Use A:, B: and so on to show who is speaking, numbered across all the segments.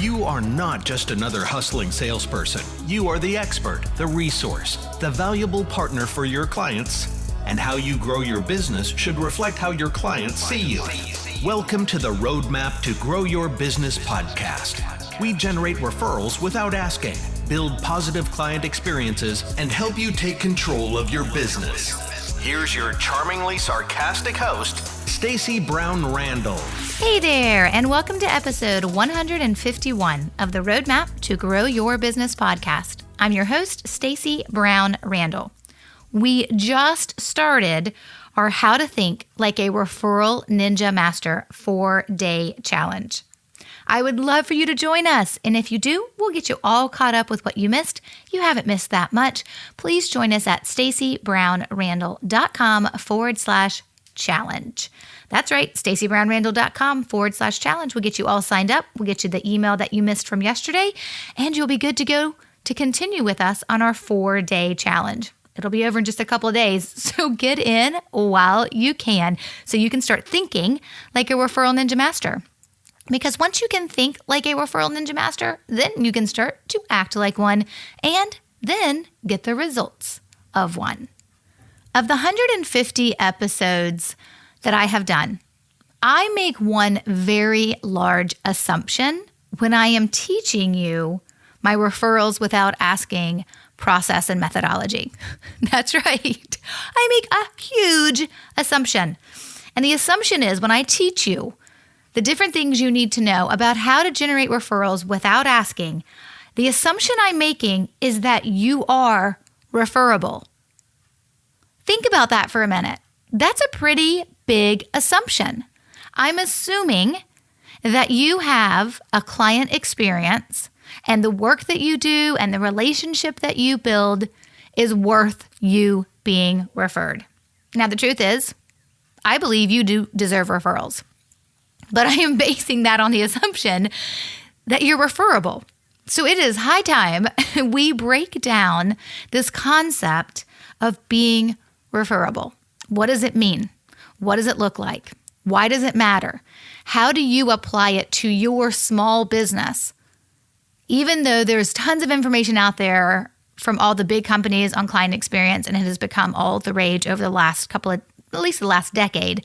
A: You are not just another hustling salesperson. You are the expert, the resource, the valuable partner for your clients. And how you grow your business should reflect how your clients see you. Welcome to the Roadmap to Grow Your Business podcast. We generate referrals without asking, build positive client experiences, and help you take control of your business. Here's your charmingly sarcastic host, Stacey Brown Randall.
B: Hey there, and welcome to episode 151 of the Roadmap to Grow Your Business podcast. I'm your host, Stacey Brown Randall. We just started our How to Think Like a Referral Ninja Master 4-day challenge. I would love for you to join us, and if you do, we'll get you all caught up with what you missed. You haven't missed that much. Please join us at staceybrownrandall.com/challenge. That's right, staceybrownrandall.com/challenge. We'll get you all signed up. We'll get you the email that you missed from yesterday, and you'll be good to go to continue with us on our 4-day challenge. It'll be over in just a couple of days, so get in while you can so you can start thinking like a referral ninja master. Because once you can think like a referral ninja master, then you can start to act like one and then get the results of one. Of the 150 episodes that I have done, I make one very large assumption when I am teaching you my referrals without asking process and methodology. That's right. I make a huge assumption. And the assumption is when I teach you the different things you need to know about how to generate referrals without asking, the assumption I'm making is that you are referable. Think about that for a minute. That's a pretty big assumption. I'm assuming that you have a client experience and the work that you do and the relationship that you build is worth you being referred. Now, the truth is, I believe you do deserve referrals. But I am basing that on the assumption that you're referable. So it is high time we break down this concept of being referable. What does it mean? What does it look like? Why does it matter? How do you apply it to your small business? Even though there's tons of information out there from all the big companies on client experience, and it has become all the rage over the last at least the last decade,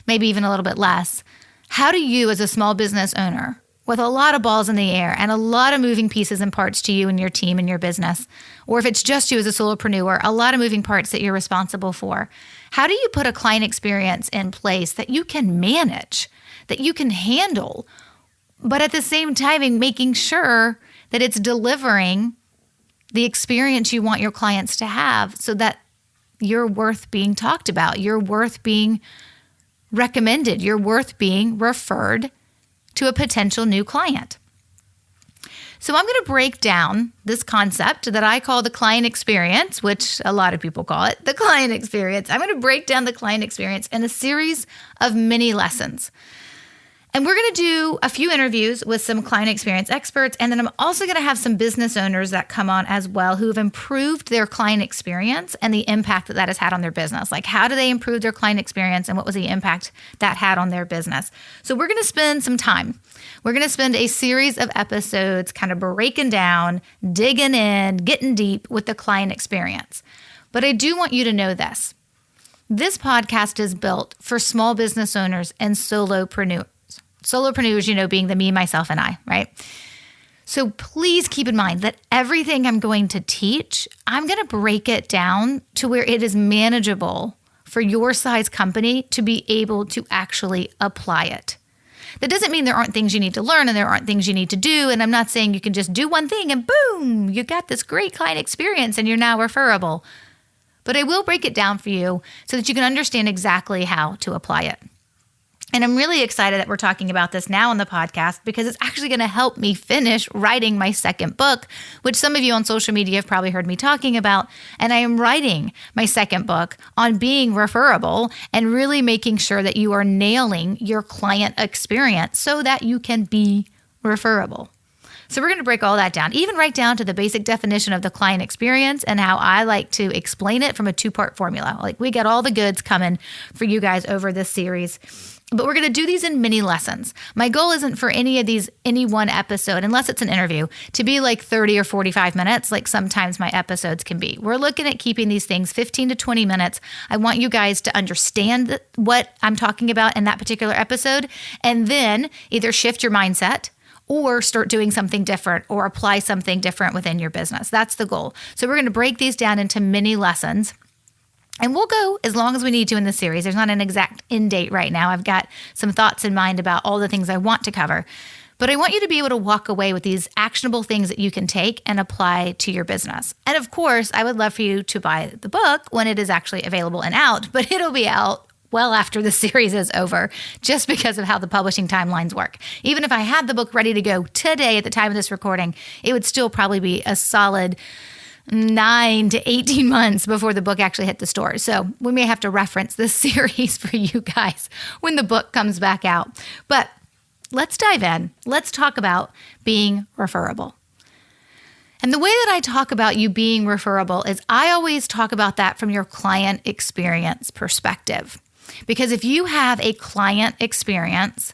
B: maybe even a little bit less. How do you, as a small business owner, with a lot of balls in the air and a lot of moving pieces and parts to you and your team and your business, or if it's just you as a solopreneur, a lot of moving parts that you're responsible for, how do you put a client experience in place that you can manage, that you can handle, but at the same time making sure that it's delivering the experience you want your clients to have so that you're worth being talked about, you're worth being recommended, you're worth being referred to a potential new client. So I'm going to break down this concept that I call the client experience, which a lot of people call it the client experience. I'm going to break down the client experience in a series of mini lessons. And we're going to do a few interviews with some client experience experts. And then I'm also going to have some business owners that come on as well who have improved their client experience and the impact that that has had on their business. Like, how do they improve their client experience and what was the impact that had on their business? So we're going to spend some time. We're going to spend a series of episodes kind of breaking down, digging in, getting deep with the client experience. But I do want you to know this. This podcast is built for small business owners and solopreneurs. Solopreneurs, being the me, myself, and I, right? So please keep in mind that everything I'm going to teach, I'm going to break it down to where it is manageable for your size company to be able to actually apply it. That doesn't mean there aren't things you need to learn and there aren't things you need to do. And I'm not saying you can just do one thing and boom, you got this great client experience and you're now referable. But I will break it down for you so that you can understand exactly how to apply it. And I'm really excited that we're talking about this now on the podcast because it's actually going to help me finish writing my second book, which some of you on social media have probably heard me talking about. And I am writing my second book on being referable and really making sure that you are nailing your client experience so that you can be referable. So we're going to break all that down, even right down to the basic definition of the client experience and how I like to explain it from a 2-part formula. Like, we got all the goods coming for you guys over this series. But we're going to do these in mini lessons. My goal isn't for any one episode, unless it's an interview, to be like 30 or 45 minutes, like sometimes my episodes can be. We're looking at keeping these things 15 to 20 minutes. I want you guys to understand what I'm talking about in that particular episode, and then either shift your mindset or start doing something different or apply something different within your business. That's the goal. So we're going to break these down into mini lessons. And we'll go as long as we need to in the series. There's not an exact end date right now. I've got some thoughts in mind about all the things I want to cover. But I want you to be able to walk away with these actionable things that you can take and apply to your business. And of course, I would love for you to buy the book when it is actually available and out, but it'll be out well after the series is over, just because of how the publishing timelines work. Even if I had the book ready to go today at the time of this recording, it would still probably be a solid 9 to 18 months before the book actually hit the stores. So we may have to reference this series for you guys when the book comes back out. But let's dive in. Let's talk about being referable. And the way that I talk about you being referable is I always talk about that from your client experience perspective. Because if you have a client experience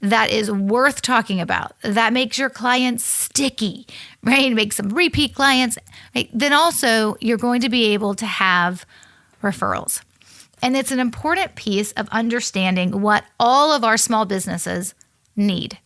B: that is worth talking about, that makes your clients sticky, right? Makes them repeat clients, right? Then also you're going to be able to have referrals. And it's an important piece of understanding what all of our small businesses need.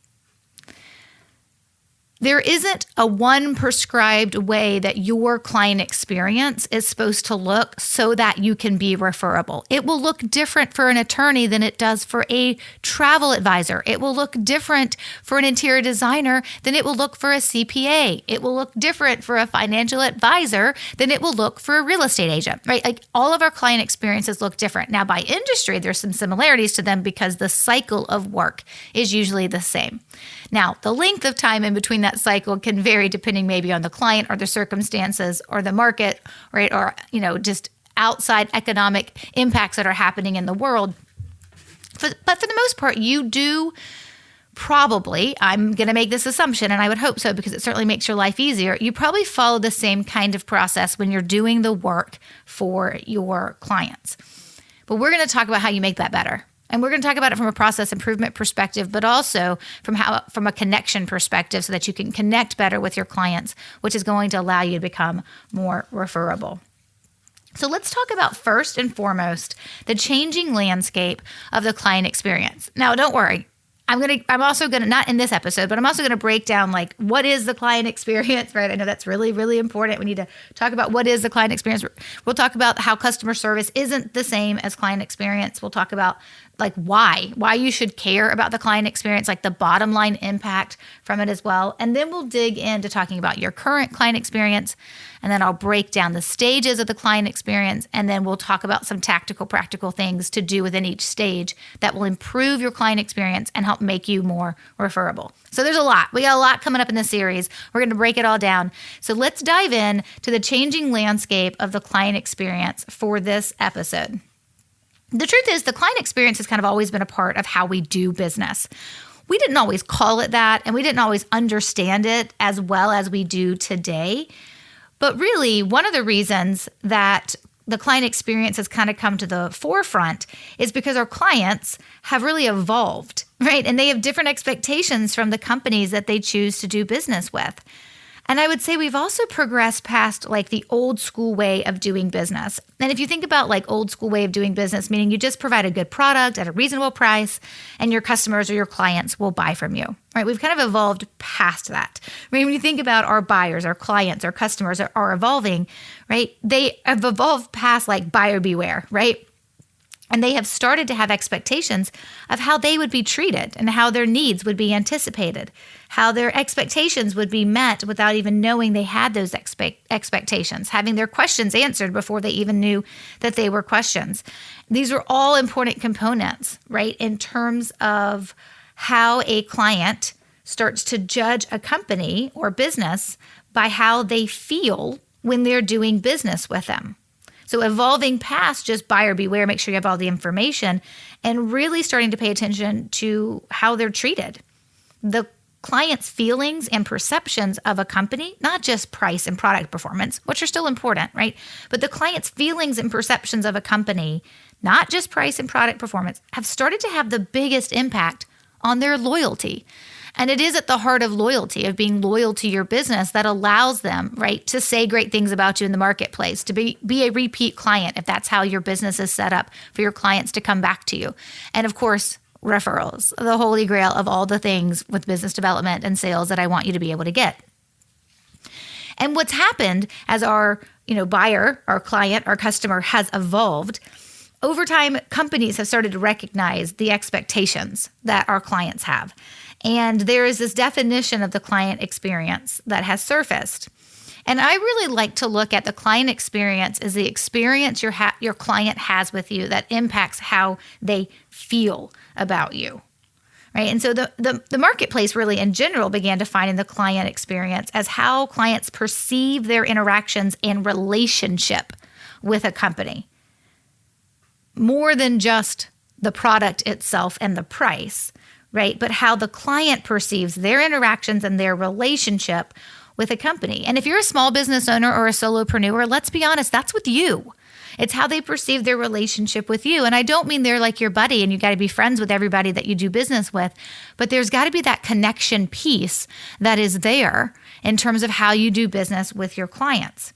B: There isn't a one prescribed way that your client experience is supposed to look so that you can be referable. It will look different for an attorney than it does for a travel advisor. It will look different for an interior designer than it will look for a CPA. It will look different for a financial advisor than it will look for a real estate agent, right? Like, all of our client experiences look different. Now, by industry, there's some similarities to them because the cycle of work is usually the same. Now, the length of time in between that cycle can vary depending maybe on the client or the circumstances or the market, right? Or, just outside economic impacts that are happening in the world. But for the most part, you do probably, I'm going to make this assumption, and I would hope so because it certainly makes your life easier, you probably follow the same kind of process when you're doing the work for your clients. But we're going to talk about how you make that better. And we're going to talk about it from a process improvement perspective, but also from a connection perspective so that you can connect better with your clients, which is going to allow you to become more referable. So let's talk about, first and foremost, the changing landscape of the client experience. Now, don't worry. I'm also going to, not in this episode, but I'm also going to break down like what is the client experience, right? I know that's really, really important. We need to talk about what is the client experience. We'll talk about how customer service isn't the same as client experience. We'll talk about like why you should care about the client experience, like the bottom line impact from it as well. And then we'll dig into talking about your current client experience. And then I'll break down the stages of the client experience. And then we'll talk about some tactical, practical things to do within each stage that will improve your client experience and help make you more referable. So there's a lot. We got a lot coming up in this series. We're going to break it all down. So let's dive in to the changing landscape of the client experience for this episode. The truth is, the client experience has kind of always been a part of how we do business. We didn't always call it that, and we didn't always understand it as well as we do today. But really, one of the reasons that the client experience has kind of come to the forefront is because our clients have really evolved, right? And they have different expectations from the companies that they choose to do business with. And I would say we've also progressed past like the old school way of doing business. And if you think about like old school way of doing business, meaning you just provide a good product at a reasonable price and your customers or your clients will buy from you, right? We've kind of evolved past that. I mean, when you think about our buyers, our clients, our customers are evolving, right? They have evolved past like buyer beware, right? And they have started to have expectations of how they would be treated and how their needs would be anticipated, how their expectations would be met without even knowing they had those expectations, having their questions answered before they even knew that they were questions. These are all important components, right, in terms of how a client starts to judge a company or business by how they feel when they're doing business with them. So evolving past just buyer beware, make sure you have all the information, and really starting to pay attention to how they're treated. The clients' feelings and perceptions of a company, not just price and product performance, which are still important, right? But the clients' feelings and perceptions of a company, not just price and product performance, have started to have the biggest impact on their loyalty. And it is at the heart of loyalty, of being loyal to your business, that allows them, right, to say great things about you in the marketplace, to be a repeat client if that's how your business is set up for your clients to come back to you. And of course, referrals, the holy grail of all the things with business development and sales that I want you to be able to get. And what's happened as our, buyer, our client, our customer has evolved, over time, companies have started to recognize the expectations that our clients have. And there is this definition of the client experience that has surfaced. And I really like to look at the client experience as the experience your client has with you that impacts how they feel about you, right? And so the marketplace really in general began defining the client experience as how clients perceive their interactions and relationship with a company, more than just the product itself and the price, right? But how the client perceives their interactions and their relationship with a company. And if you're a small business owner or a solopreneur, let's be honest, that's with you. It's how they perceive their relationship with you. And I don't mean they're like your buddy and you got to be friends with everybody that you do business with, but there's got to be that connection piece that is there in terms of how you do business with your clients.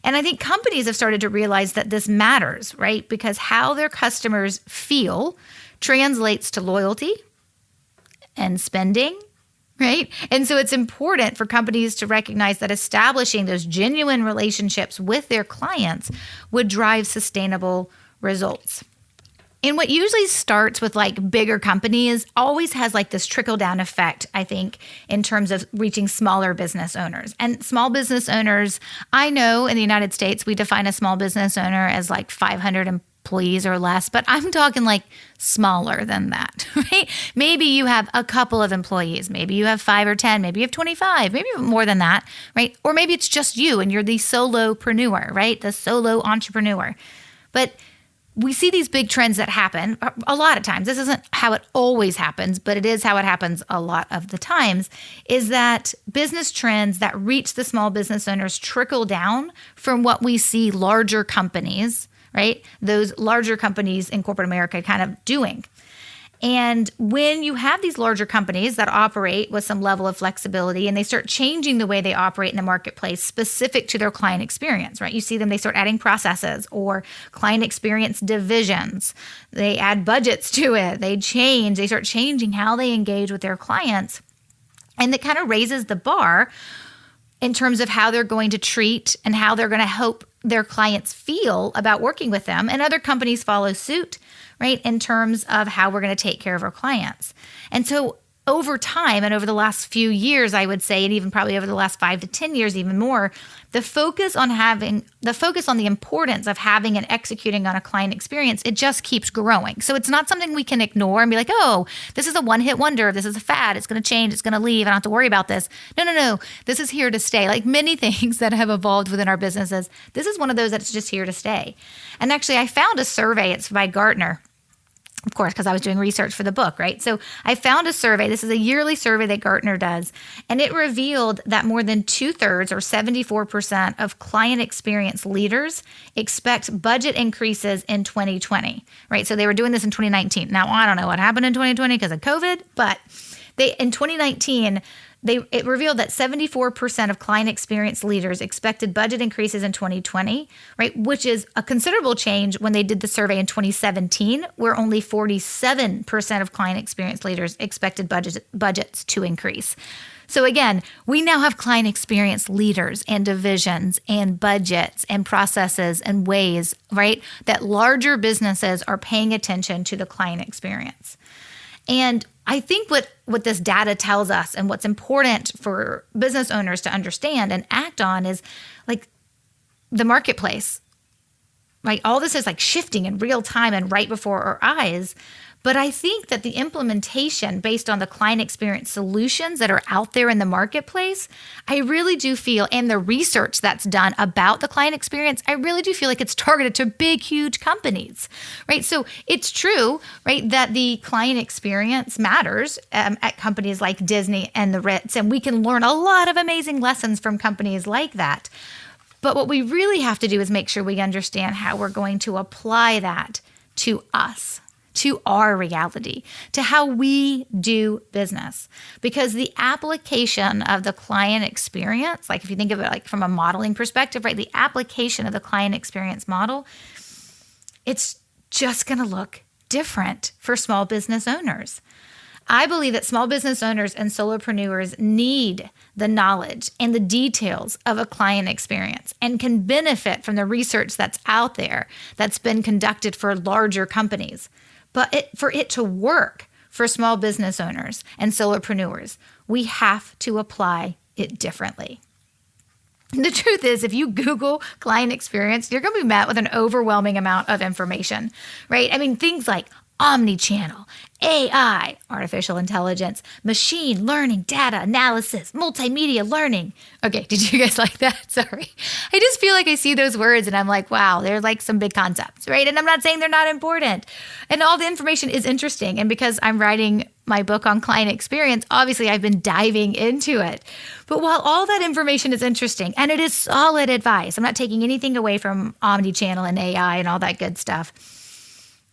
B: And I think companies have started to realize that this matters, right? Because how their customers feel translates to loyalty and spending, right? And so it's important for companies to recognize that establishing those genuine relationships with their clients would drive sustainable results. And what usually starts with like bigger companies always has like this trickle down effect, I think, in terms of reaching smaller business owners. And small business owners, I know in the United States, we define a small business owner as like 500 employees or less, but I'm talking like smaller than that, right? Maybe you have a couple of employees, maybe you have 5 or 10, maybe you have 25, maybe more than that, right? Or maybe it's just you and you're the solopreneur, right? The solo entrepreneur. But we see these big trends that happen a lot of times. This isn't how it always happens, but it is how it happens a lot of the times, is that business trends that reach the small business owners trickle down from what we see larger companies, right? Those larger companies in corporate America kind of doing. And when you have these larger companies that operate with some level of flexibility and they start changing the way they operate in the marketplace specific to their client experience, right? You see them, they start adding processes or client experience divisions. They add budgets to it. They start changing how they engage with their clients. And that kind of raises the bar in terms of how they're going to treat and how they're going to help their clients feel about working with them. And other companies follow suit, right, in terms of how we're going to take care of our clients. And so over time and over the last few years, I would say, and even probably over the last 5 to 10 years, even more, the focus on the importance of having and executing on a client experience, it just keeps growing. So it's not something we can ignore and be like, oh, this is a one-hit wonder. This is a fad. It's going to change. It's going to leave. I don't have to worry about this. No. This is here to stay. Like many things that have evolved within our businesses, this is one of those that's just here to stay. And actually, I found a survey. It's by Gartner. Of course, because I was doing research for the book, right? So I found a survey. This is a yearly survey that Gartner does, and it revealed that more than 2/3 or 74% of client experience leaders expect budget increases in 2020, right? So they were doing this in 2019. Now, I don't know what happened in 2020 because of COVID, but in 2019, it revealed that 74% of client experience leaders expected budget increases in 2020, right? Which is a considerable change when they did the survey in 2017, where only 47% of client experience leaders expected budgets to increase. So again, we now have client experience leaders and divisions and budgets and processes and ways, right, that larger businesses are paying attention to the client experience. And I think what this data tells us and what's important for business owners to understand and act on is like the marketplace, right? All this is like shifting in real time and right before our eyes. But I think that the implementation based on the client experience solutions that are out there in the marketplace, I really do feel, and the research that's done about the client experience, I really do feel like it's targeted to big, huge companies, right? So it's true, right, that the client experience matters at companies like Disney and the Ritz, and we can learn a lot of amazing lessons from companies like that. But what we really have to do is make sure we understand how we're going to apply that to us, to our reality, to how we do business. Because the application of the client experience, like if you think of it like from a modeling perspective, right, the application of the client experience model, it's just going to look different for small business owners. I believe that small business owners and solopreneurs need the knowledge and the details of a client experience and can benefit from the research that's out there that's been conducted for larger companies. But for it to work for small business owners and solopreneurs, we have to apply it differently. The truth is, if you Google client experience, you're going to be met with an overwhelming amount of information, right? I mean, things like omnichannel, AI, artificial intelligence, machine learning, data analysis, multimedia learning. Okay, did you guys like that? Sorry. I just feel like I see those words and I'm like, wow, they're like some big concepts, right? And I'm not saying they're not important. And all the information is interesting. And because I'm writing my book on client experience, obviously I've been diving into it. But while all that information is interesting and it is solid advice, I'm not taking anything away from omnichannel and AI and all that good stuff.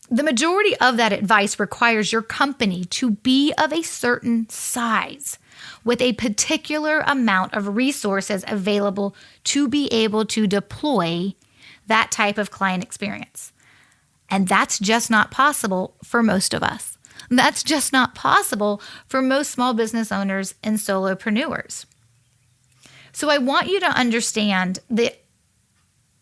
B: The majority of that advice requires your company to be of a certain size with a particular amount of resources available to be able to deploy that type of client experience. And that's just not possible for most of us. That's just not possible for most small business owners and solopreneurs. So I want you to understand that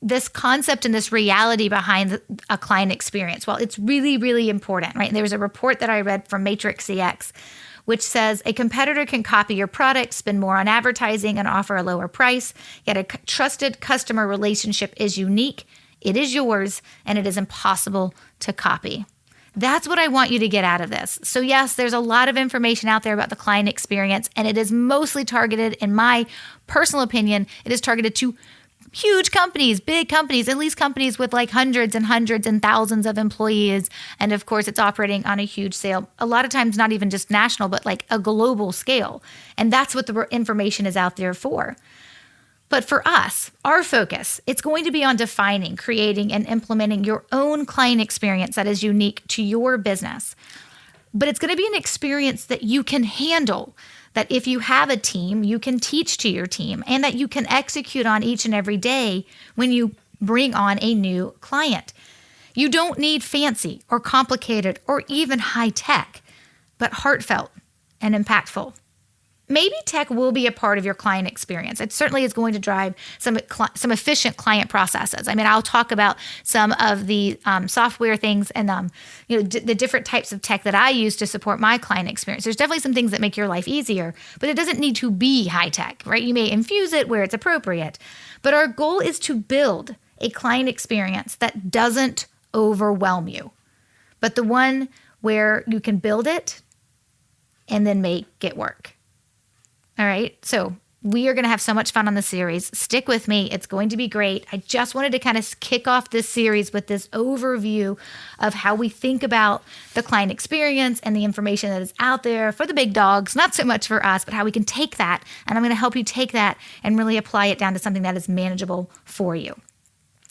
B: this concept and this reality behind a client experience, well, it's really, really important, right? And there was a report that I read from Matrix CX, which says a competitor can copy your product, spend more on advertising, and offer a lower price. Yet a trusted customer relationship is unique, it is yours, and it is impossible to copy. That's what I want you to get out of this. So yes, there's a lot of information out there about the client experience, and it is mostly targeted, in my personal opinion, it is targeted to huge companies, big companies, at least companies with like hundreds and hundreds and thousands of employees. And of course, it's operating on a huge scale. A lot of times, not even just national, but like a global scale. And that's what the information is out there for. But for us, our focus, it's going to be on defining, creating, and implementing your own client experience that is unique to your business. But it's going to be an experience that you can handle, that if you have a team, you can teach to your team, and that you can execute on each and every day when you bring on a new client. You don't need fancy or complicated or even high tech, but heartfelt and impactful. Maybe tech will be a part of your client experience. It certainly is going to drive some efficient client processes. I mean, I'll talk about some of the software things and the different types of tech that I use to support my client experience. There's definitely some things that make your life easier, but it doesn't need to be high tech, right? You may infuse it where it's appropriate. But our goal is to build a client experience that doesn't overwhelm you, but the one where you can build it and then make it work. All right, so we are going to have so much fun on the series. Stick with me. It's going to be great. I just wanted to kind of kick off this series with this overview of how we think about the client experience and the information that is out there for the big dogs, not so much for us, but how we can take that. And I'm going to help you take that and really apply it down to something that is manageable for you.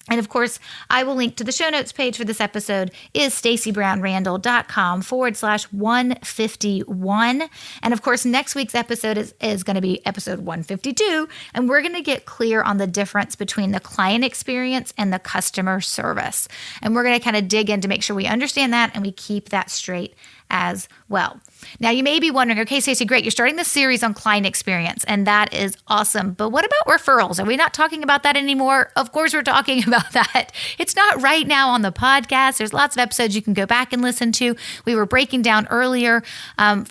B: And of course, I will link to the show notes page for this episode is stacybrownrandall.com/151. And of course, next week's episode is going to be episode 152. And we're going to get clear on the difference between the client experience and the customer service. And we're going to kind of dig in to make sure we understand that and we keep that straight as well. Now, you may be wondering, okay, Stacey, great. You're starting this series on client experience, and that is awesome. But what about referrals? Are we not talking about that anymore? Of course, we're talking about that. It's not right now on the podcast. There's lots of episodes you can go back and listen to. We were breaking down earlier. Go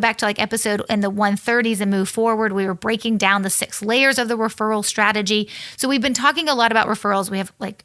B: back to like episode in the 130s and move forward, we were breaking down the 6 layers of the referral strategy. So we've been talking a lot about referrals. We have like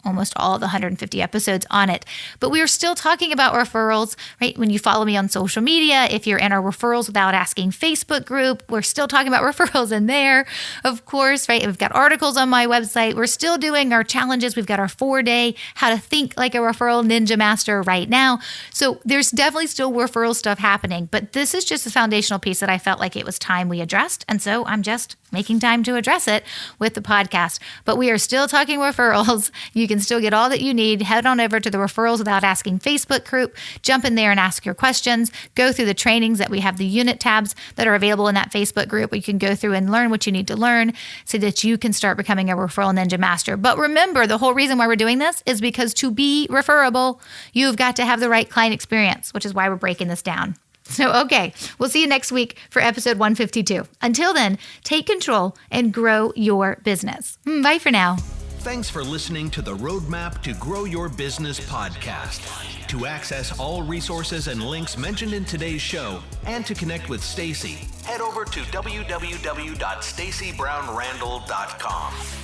B: almost all the 150 episodes on it. But we are still talking about referrals, right? When you follow me on social media, if you're in our Referrals Without Asking Facebook group, we're still talking about referrals in there, of course, right? We've got articles on my website. We're still doing our challenges. We've got our 4-day How to Think Like a Referral Ninja Master right now. So there's definitely still referral stuff happening, but this is just a foundational piece that I felt like it was time we addressed. And so I'm just making time to address it with the podcast. But we are still talking referrals. You can still get all that you need. Head on over to the Referrals Without Asking Facebook group, jump in there and ask your questions, go through the trainings that we have, the unit tabs that are available in that Facebook group where you can go through and learn what you need to learn so that you can start becoming a referral ninja master. But remember, the whole reason why we're doing this is because to be referable, you've got to have the right client experience, which is why we're breaking this down. So, okay, we'll see you next week for episode 152. Until then, take control and grow your business. Bye for now.
A: Thanks for listening to the Roadmap to Grow Your Business podcast. To access all resources and links mentioned in today's show and to connect with Stacy, head over to www.stacybrownrandall.com.